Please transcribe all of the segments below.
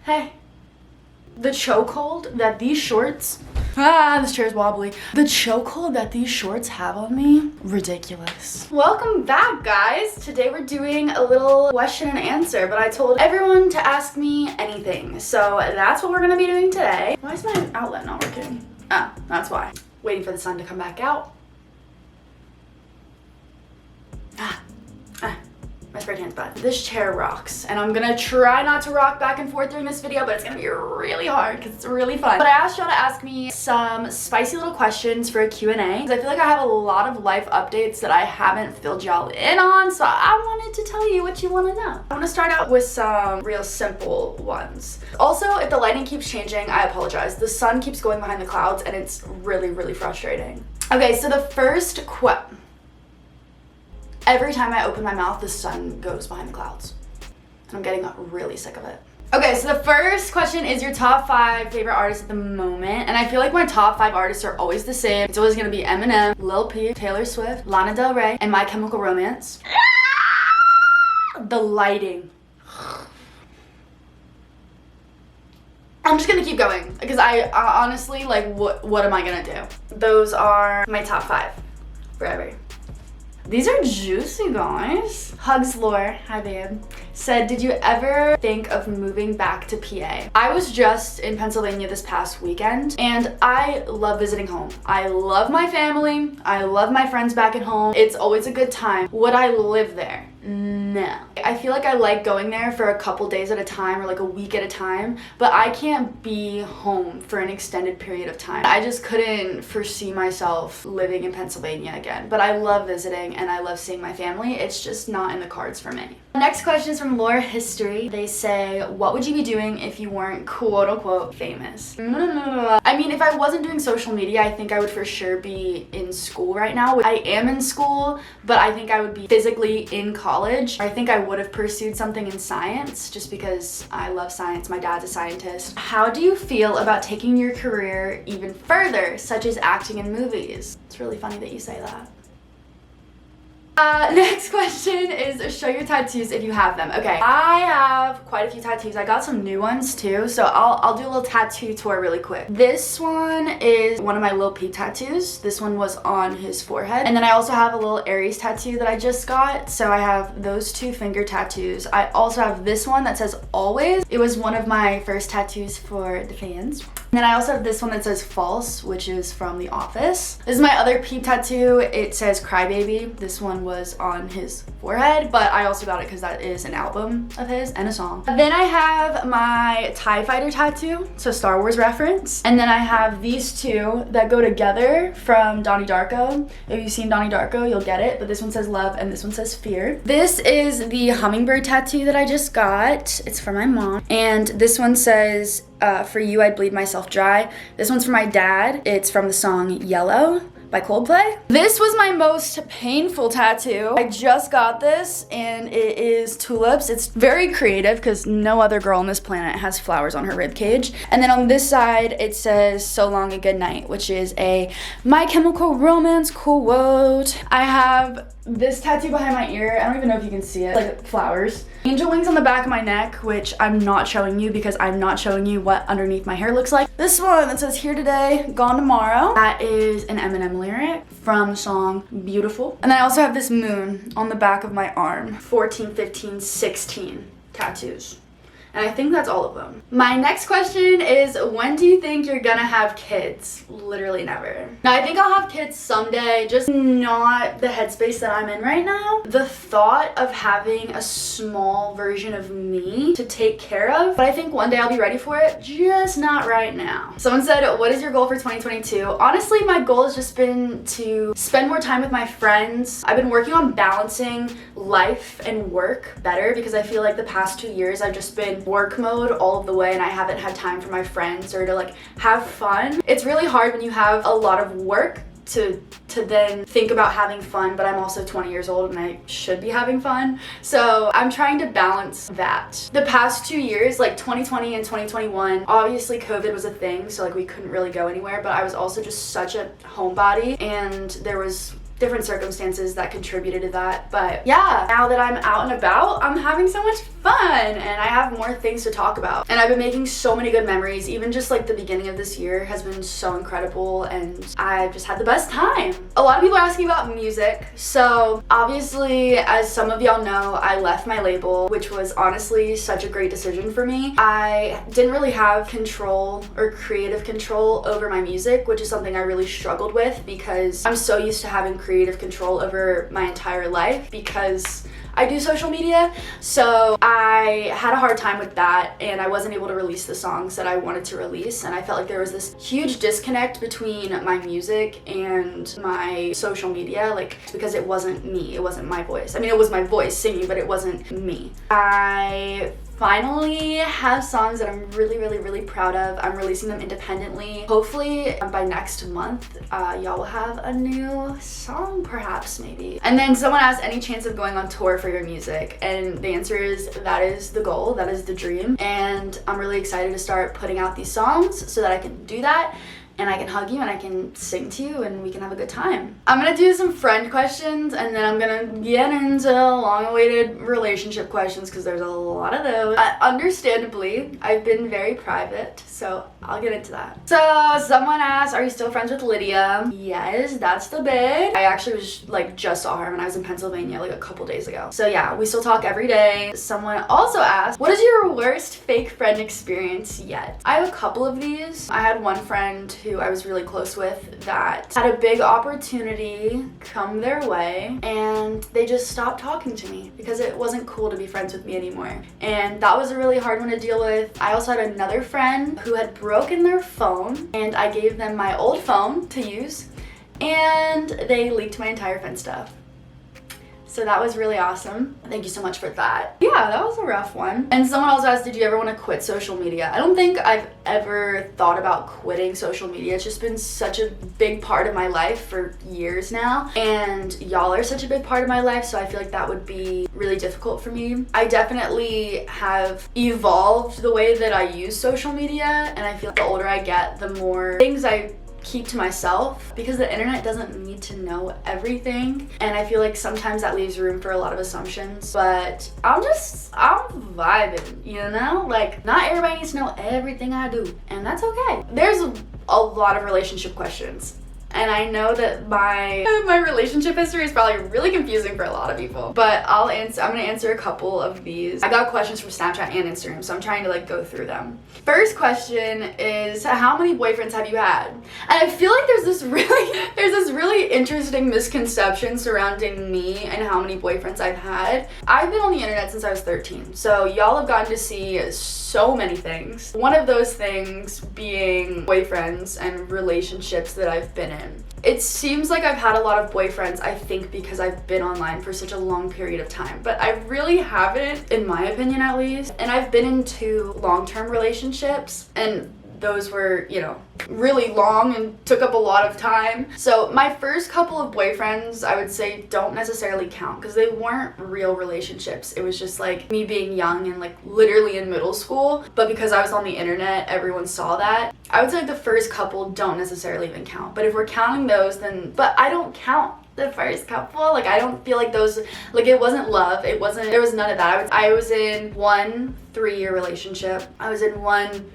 Hey. The chokehold that these shorts, this chair's wobbly. The chokehold that these shorts have on me, ridiculous. Welcome back, guys. Today we're doing a little question and answer, but I told everyone to ask me anything. So that's what we're gonna be doing today. Why is my outlet not working? Ah, that's why. Waiting for the sun to come back out. My spray tan's bad. This chair rocks, and I'm gonna try not to rock back and forth during this video, but it's gonna be really hard because it's really fun. But I asked y'all to ask me some spicy little questions for a Q&A because I feel like I have a lot of life updates that I haven't filled y'all in on, so I wanted to tell you what you want to know. I want to start out with some real simple ones. Also, if the lighting keeps changing, I apologize. The sun keeps going behind the clouds, and it's really, really frustrating. Okay, so the first every time I open my mouth, the sun goes behind the clouds. And I'm getting really sick of it. Okay, so the first question is your top 5 favorite artists at the moment. And I feel like my top 5 artists are always the same. It's always gonna be Eminem, Lil Peep, Taylor Swift, Lana Del Rey, and My Chemical Romance. The lighting. I'm just gonna keep going because I honestly, like, what am I gonna do? Those are my top 5 forever. These are juicy, guys. Hugs Lore, hi babe, said, did you ever think of moving back to PA? I was just in Pennsylvania this past weekend, and I love visiting home. I love my family. I love my friends back at home. It's always a good time. Would I live there? No. I feel like I like going there for a couple days at a time or like a week at a time, but I can't be home for an extended period of time. I just couldn't foresee myself living in Pennsylvania again, but I love visiting and I love seeing my family. It's just not in the cards for me. Next question is from Lore History. They say, what would you be doing if you weren't quote unquote famous? I mean, if I wasn't doing social media, I think I would for sure be in school right now. I am in school, but I think I would be physically in college. I think I would have pursued something in science just because I love science. My dad's a scientist. How do you feel about taking your career even further, such as acting in movies? It's really funny that you say that. Next question is, show your tattoos if you have them. Okay, I have quite a few tattoos. I got some new ones too, so I'll do a little tattoo tour really quick. This one is one of my Lil Peep tattoos. This one was on his forehead. And then I also have a little Aries tattoo that I just got. So I have those 2 finger tattoos. I also have this one that says always. It was one of my first tattoos for the fans. And then I also have this one that says false, which is from The Office. This is my other Peep tattoo. It says Crybaby. This one was on his forehead, but I also got it because that is an album of his and a song. Then I have my TIE Fighter tattoo, so Star Wars reference. And then I have these 2 that go together from Donnie Darko. If you've seen Donnie Darko, you'll get it, but this one says love and this one says fear. This is the hummingbird tattoo that I just got. It's for my mom. And this one says, for you, I'd bleed myself dry. This one's for my dad. It's from the song Yellow by Coldplay. This was my most painful tattoo. I just got this and it is tulips. It's very creative because no other girl on this planet has flowers on her rib cage. And then on this side it says so long and good night, which is a My Chemical Romance quote. I have this tattoo behind my ear. I don't even know if you can see it, like flowers. Angel wings on the back of my neck, which I'm not showing you because I'm not showing you what underneath my hair looks like. This one that says here today, gone tomorrow. That is an Eminem lyric from the song Beautiful. And then I also have this moon on the back of my arm. 14, 15, 16 tattoos. And I think that's all of them. My next question is, when do you think you're gonna have kids? Literally never. Now, I think I'll have kids someday, just not the headspace that I'm in right now. The thought of having a small version of me to take care of, but I think one day I'll be ready for it, just not right now. Someone said, what is your goal for 2022? Honestly, my goal has just been to spend more time with my friends. I've been working on balancing life and work better because I feel like the past 2 years I've just been work mode all of the way and I haven't had time for my friends or to like have fun. It's really hard when you have a lot of work to then think about having fun, but I'm also 20 years old and I should be having fun. So I'm trying to balance that. The past 2 years, like 2020 and 2021, obviously COVID was a thing, so like we couldn't really go anywhere, but I was also just such a homebody and there was different circumstances that contributed to that. But yeah, now that I'm out and about, I'm having so much fun and I have more things to talk about. And I've been making so many good memories. Even just like the beginning of this year has been so incredible and I've just had the best time. A lot of people are asking about music. So obviously, as some of y'all know, I left my label, which was honestly such a great decision for me. I didn't really have control or creative control over my music, which is something I really struggled with because I'm so used to having creative control over my entire life because I do social media. So I had a hard time with that and I wasn't able to release the songs that I wanted to release, and I felt like there was this huge disconnect between my music and my social media, like because it wasn't me, it wasn't my voice. I mean, it was my voice singing, but it wasn't me. I finally have songs that I'm really proud of. I'm releasing them independently. Hopefully by next month, y'all will have a new song, perhaps, maybe. And then someone asked, any chance of going on tour for your music? And the answer is, that is the goal, that is the dream. And I'm really excited to start putting out these songs so that I can do that. And I can hug you and I can sing to you and we can have a good time. I'm gonna do some friend questions and then I'm gonna get into long-awaited relationship questions because there's a lot of those. Understandably, I've been very private, so I'll get into that. So someone asked, are you still friends with Lydia? Yes, that's the bit. I actually was just saw her when I was in Pennsylvania like a couple days ago. So yeah, we still talk every day. Someone also asked, what is your worst fake friend experience yet? I have a couple of these. I had one friend who I was really close with that had a big opportunity come their way and they just stopped talking to me because it wasn't cool to be friends with me anymore. And that was a really hard one to deal with. I also had another friend who had broken their phone and I gave them my old phone to use and they leaked my entire friend stuff. So that was really awesome. Thank you so much for that. Yeah, that was a rough one. And someone else asked, did you ever want to quit social media? I don't think I've ever thought about quitting social media. It's just been such a big part of my life for years now. And y'all are such a big part of my life, so I feel like that would be really difficult for me. I definitely have evolved the way that I use social media, and I feel like the older I get, the more things I keep to myself because the internet doesn't need to know everything, and I feel like sometimes that leaves room for a lot of assumptions. But I'm vibing, you know? Like, not everybody needs to know everything I do, and that's okay. There's a lot of relationship questions. And I know that my relationship history is probably really confusing for a lot of people, but I'm gonna answer a couple of these. I got questions from Snapchat and Instagram, so I'm trying to go through them. First question is, how many boyfriends have you had? And I feel like there's this really interesting misconception surrounding me and how many boyfriends I've had. I've been on the internet since I was 13, so y'all have gotten to see so many things. One of those things being boyfriends and relationships that I've been in. It seems like I've had a lot of boyfriends, I think because I've been online for such a long period of time, but I really haven't, in my opinion at least. And I've been in 2 long-term relationships, and those were, really long and took up a lot of time. So my first couple of boyfriends, I would say, don't necessarily count because they weren't real relationships. It was just me being young and literally in middle school. But because I was on the internet, everyone saw that. I would say the first couple don't necessarily even count. But if we're counting those, then, but I don't count the first couple. I don't feel like those, it wasn't love. There was none of that. I was in 1 3-year relationship. I was in 1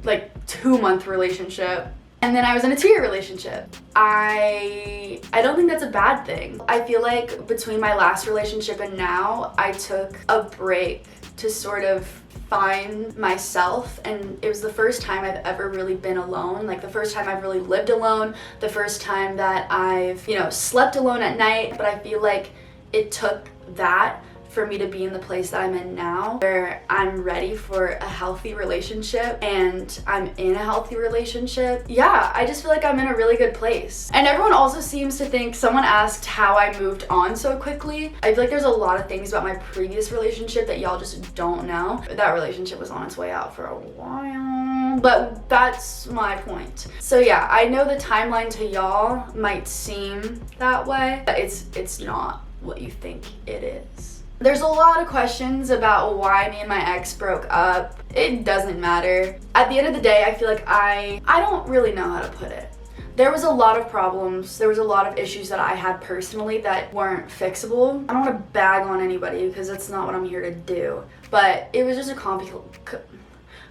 2-month relationship, and then I was in a 2-year relationship. I don't think that's a bad thing. I feel like between my last relationship and now, I took a break to sort of find myself, and it was the first time I've ever really been alone, the first time I've really lived alone, the first time that I've, slept alone at night. But I feel like it took that for me to be in the place that I'm in now, where I'm ready for a healthy relationship and I'm in a healthy relationship. Yeah, I just feel like I'm in a really good place. And everyone also seems to think, someone asked how I moved on so quickly. I feel like there's a lot of things about my previous relationship that y'all just don't know. That relationship was on its way out for a while, but that's my point. So yeah, I know the timeline to y'all might seem that way, but it's not what you think it is. There's a lot of questions about why me and my ex broke up. It doesn't matter. At the end of the day, I feel like I don't really know how to put it, There was a lot of problems. There was a lot of issues that I had personally that weren't fixable. I don't want to bag on anybody because that's not what I'm here to do. But it was just a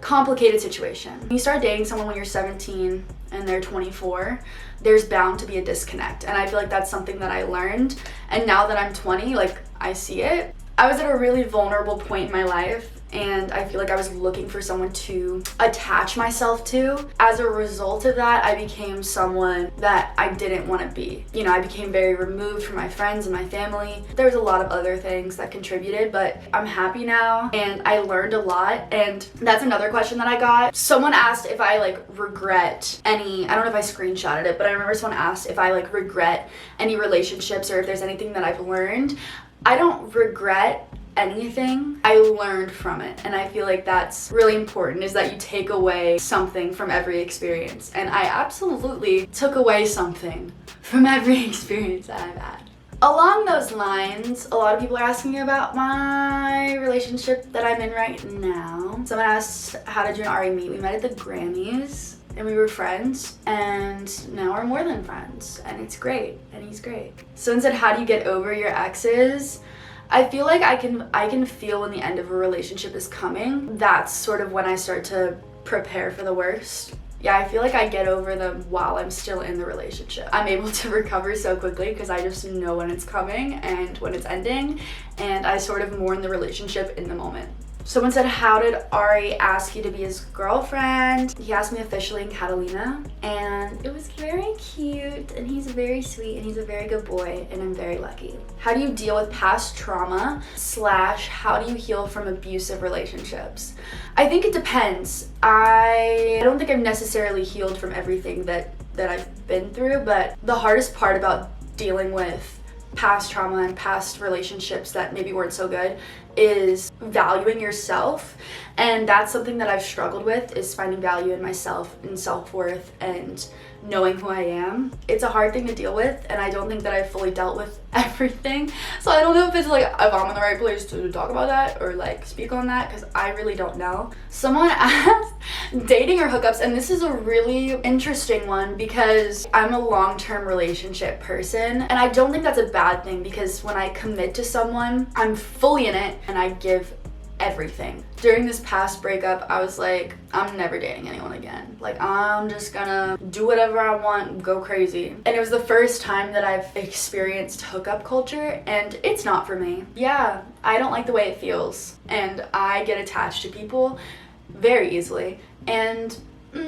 complicated situation. When you start dating someone when you're 17 and they're 24, there's bound to be a disconnect. And I feel like that's something that I learned. And now that I'm 20, like, I see it. I was at a really vulnerable point in my life, and I feel like I was looking for someone to attach myself to. As a result of that, I became someone that I didn't want to be. You know, I became very removed from my friends and my family. There was a lot of other things that contributed, but I'm happy now and I learned a lot. And that's another question that I got. Someone asked if I like regret any, I don't know if I screenshotted it, but I remember someone asked if I like regret any relationships or if there's anything that I've learned. I don't regret anything. I learned from it, and I feel like that's really important, is that you take away something from every experience. And I absolutely took away something from every experience that I've had. Along those lines, a lot of people are asking me about my relationship that I'm in right now. Someone asked, how did you and Ari meet? We met at the Grammys and we were friends, and now we're more than friends, and it's great, and he's great. Someone said, how do you get over your exes? I feel like I can feel when the end of a relationship is coming. That's sort of when I start to prepare for the worst. Yeah, I feel like I get over them while I'm still in the relationship. I'm able to recover so quickly because I just know when it's coming and when it's ending, and I sort of mourn the relationship in the moment. Someone said, how did Ari ask you to be his girlfriend? He asked me officially in Catalina, and it was very cute, and he's very sweet, and he's a very good boy, and I'm very lucky. How do you deal with past trauma / how do you heal from abusive relationships? I think it depends. I don't think I've necessarily healed from everything that I've been through, but the hardest part about dealing with past trauma and past relationships that maybe weren't so good is valuing yourself. And that's something that I've struggled with, is finding value in myself and self-worth and knowing who I am. It's a hard thing to deal with, and I don't think that I've fully dealt with everything. So I don't know if it's like, if I'm in the right place to talk about that or like speak on that, because I really don't know. Someone asked, dating or hookups, and this is a really interesting one because I'm a long-term relationship person, and I don't think that's a bad thing, because when I commit to someone, I'm fully in it and I give everything. During this past breakup, I was like, I'm never dating anyone again. Like, I'm just gonna do whatever I want, go crazy. And it was the first time that I've experienced hookup culture, and it's not for me. Yeah, I don't like the way it feels, and I get attached to people very easily, and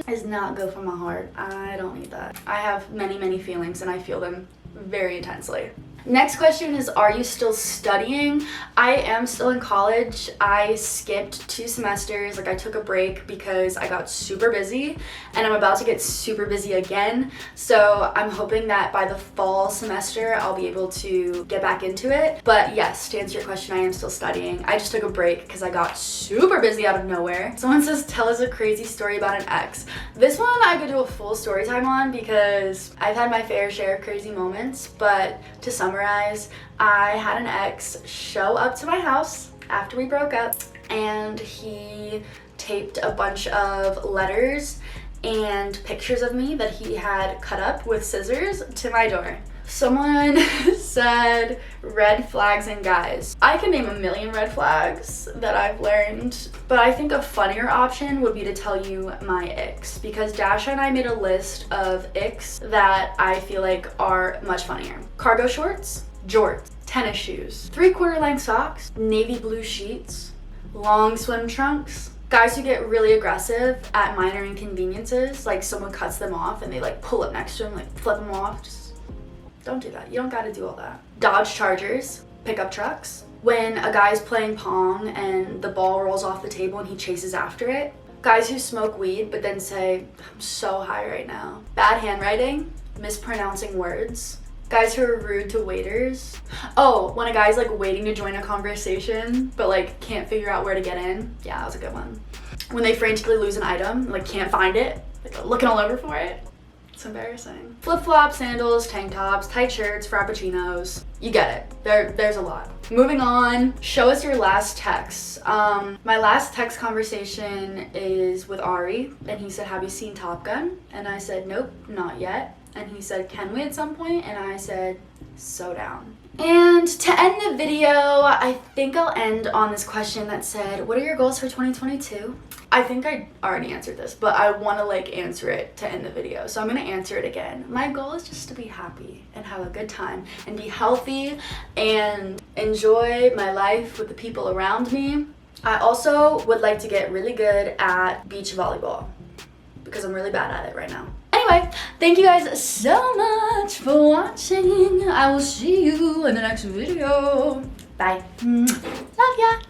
is not good for my heart. I don't need that. I have many feelings, and I feel them very intensely. Next question is, are you still studying? I am still in college. I skipped 2 semesters. Like, I took a break because I got super busy, and I'm about to get super busy again. So I'm hoping that by the fall semester, I'll be able to get back into it. But yes, to answer your question, I am still studying. I just took a break because I got super busy out of nowhere. Someone says, tell us a crazy story about an ex. This one I could do a full story time on because I've had my fair share of crazy moments, but to summarize, I had an ex show up to my house after we broke up, and he taped a bunch of letters and pictures of me that he had cut up with scissors to my door. Someone said red flags in guys. I can name a million red flags that I've learned, but I think a funnier option would be to tell you my icks, because Dasha and I made a list of icks that I feel like are much funnier. Cargo shorts, jorts, tennis shoes, 3/4 length socks, navy blue sheets, long swim trunks, guys who get really aggressive at minor inconveniences, like someone cuts them off and they like pull up next to them, like flip them off. Just don't do that. You don't gotta do all that. Dodge Chargers, pickup trucks. When a guy's playing Pong and the ball rolls off the table and he chases after it. Guys who smoke weed but then say, I'm so high right now. Bad handwriting, mispronouncing words. Guys who are rude to waiters. Oh, when a guy's like waiting to join a conversation but like can't figure out where to get in. Yeah, that was a good one. When they frantically lose an item, like can't find it, like looking all over for it. It's embarrassing. Flip-flops, sandals, tank tops, tight shirts, frappuccinos. You get it. There's a lot. Moving on, show us your last text. My last text conversation is with Ari, and he said, have you seen Top Gun? And I said, nope, not yet. and he said, can we at some point? And I said, so down. And to end the video, I think I'll end on this question that said, what are your goals for 2022? I think I already answered this, but I want to like answer it to end the video. So I'm going to answer it again. My goal is just to be happy and have a good time and be healthy and enjoy my life with the people around me. I also would like to get really good at beach volleyball because I'm really bad at it right now. Anyway, thank you guys so much for watching. I will see you in the next video. Bye. Love ya.